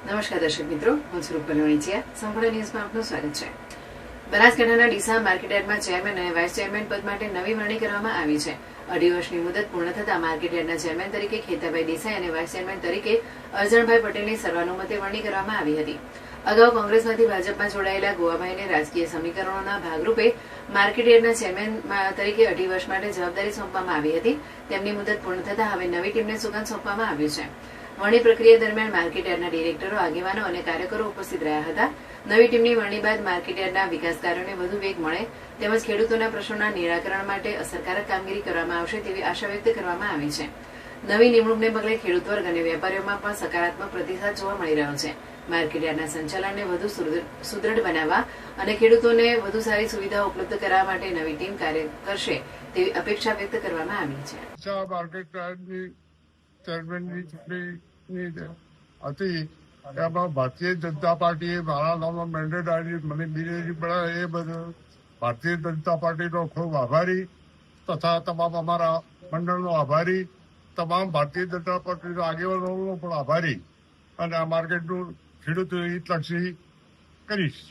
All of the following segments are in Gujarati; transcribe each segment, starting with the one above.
નમસ્કાર દર્શક મિત્રો, હું છું રૂપલ વણિચિયા. સંપૂર્ણ ન્યૂઝમાં આપનું સ્વાગત છે. બનાસકાંઠાના ડીસા માર્કેટયાર્ડમાં ચેરમેન અને વાઇસ ચેરમેન પદ માટે નવી વરણી કરવામાં આવી છે. 2.5 વર્ષની મુદત પૂર્ણ થતા માર્કેટયાર્ડના ચેરમેન તરીકે ખેતાભાઈ દેસાઈ અને વાઇસ ચેરમેન તરીકે અરજણભાઈ પટેલની સર્વાનુમતે વરણી કરવામાં આવી હતી. અગાઉ કોંગ્રેસમાંથી ભાજપમાં જોડાયેલા ગોવાભાઈને રાજકીય સમીકરણોના ભાગરૂપે માર્કેટયાર્ડના ચેરમેન તરીકે 2.5 વર્ષ માટે જવાબદારી સોંપવામાં આવી હતી. તેમની મુદત પૂર્ણ થતા હવે નવી ટીમને સુકાન સોંપવામાં આવ્યું છે. વરણી પ્રક્રિયા દરમિયાન માર્કેટયાર્ડના ડિરેક્ટરો, આગેવાનો અને કાર્યકરો ઉપસ્થિત રહ્યા હતા. નવી ટીમની વરણી બાદ માર્કેટયાર્ડના વિકાસ કાર્યોને વધુ વેગ મળે તેમજ ખેડૂતોના પ્રશ્નોના નિરાકરણ માટે અસરકારક કામગીરી કરવામાં આવશે તેવી આશા વ્યક્ત કરવામાં આવી છે. નવી નિમણૂકને પગલે ખેડૂત વર્ગ અને વેપારીઓમાં પણ સકારાત્મક પ્રતિસાદ જોવા મળી રહ્યો છે. માર્કેટયાર્ડના સંચાલનને વધુ સુદૃઢ બનાવવા અને ખેડૂતોને વધુ સારી સુવિધાઓ ઉપલબ્ધ કરાવવા માટે નવી ટીમ કાર્ય કરશે તેવી અપેક્ષા વ્યક્ત કરવામાં આવી છે. ચેરમેનની ચૂંટણી હતી એમાં ભારતીય જનતા પાર્ટીએ મારા નામમાં મેન્ડેટ આવી મને બિરેજી બનાવે એ બદલ ભારતીય જનતા પાર્ટીનો ખૂબ આભારી તથા તમામ અમારા મંડળનો આભારી, તમામ ભારતીય જનતા પાર્ટીના આગેવાનોનો પણ આભારી અને આ માર્કેટનું ખેડૂતો હિતલક્ષી કરીશ.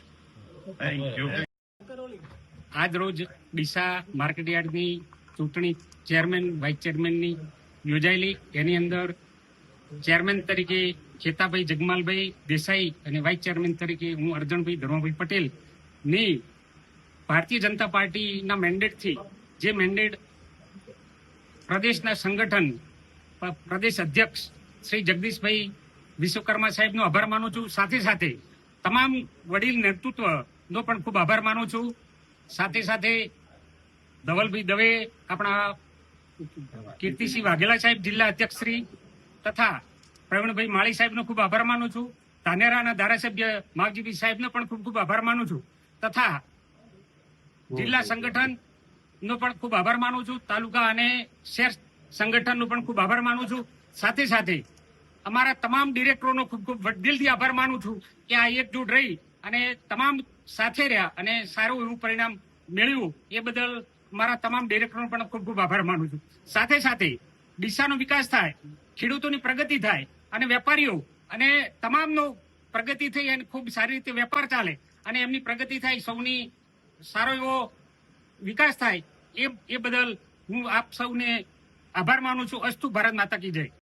આજ રોજ ડીસા માર્કેટયાર્ડની ચૂંટણી ચેરમેન, વાઇસ ચેરમેનની યોજાયેલી. એની અંદર ચેરમેન તરીકે ખેતાભાઈ જગમાલભાઈ દેસાઈ અને વાઇસ ચેરમેન તરીકે હું અરજણભાઈ ધર્માભાઈ પટેલ ની ભારતીય જનતા પાર્ટીના મેન્ડેટથી જે મેન્ડેટ પ્રદેશના સંગઠન પ્રદેશ અધ્યક્ષ શ્રી જગદીશભાઈ વિશ્વકર્મા સાહેબનો આભાર માનું છું. સાથે સાથે તમામ વડીલ નેતૃત્વનો પણ ખૂબ આભાર માનું છું. સાથે સાથે ધવલભાઈ દવે, આપણા કીર્તિસિંહ વાઘેલા સાહેબ જિલ્લા અધ્યક્ષ શ્રી તથા પ્રવીણભાઈ માળી સાહેબનો ખૂબ આભાર માનું છું. ધાનેરાના ધારાસભ્ય માવજીભાઈ સાહેબનો પણ ખૂબ ખૂબ આભાર માનું છું. તથા જિલ્લા સંગઠનનો પણ ખૂબ આભાર માનું છું. તાલુકા અને શહેર સંગઠનનો પણ ખૂબ આભાર માનું છું. સાથે સાથે અમારા તમામ ડિરેક્ટરોનો ખૂબ ખૂબ દિલથી આભાર માનું છું કે આ એકજૂટ રહી અને તમામ સાથે રહ્યા અને સારું એવું પરિણામ મેળવ્યું. એ બદલ મારા તમામ ડિરેક્ટરોનો પણ ખૂબ ખૂબ આભાર માનું છું. સાથે સાથે ડીસાનો વિકાસ થાય, ખેડૂતોની પ્રગતિ થાય અને વેપારીઓ અને તમામનો પ્રગતિ થઈ અને ખૂબ સારી રીતે વેપાર ચાલે અને એમની પ્રગતિ થાય, સૌની સારો એવો વિકાસ થાય એ બદલ હું આપ સૌને આભાર માનું છું. અસ્તુ ભારત માતા કી જય.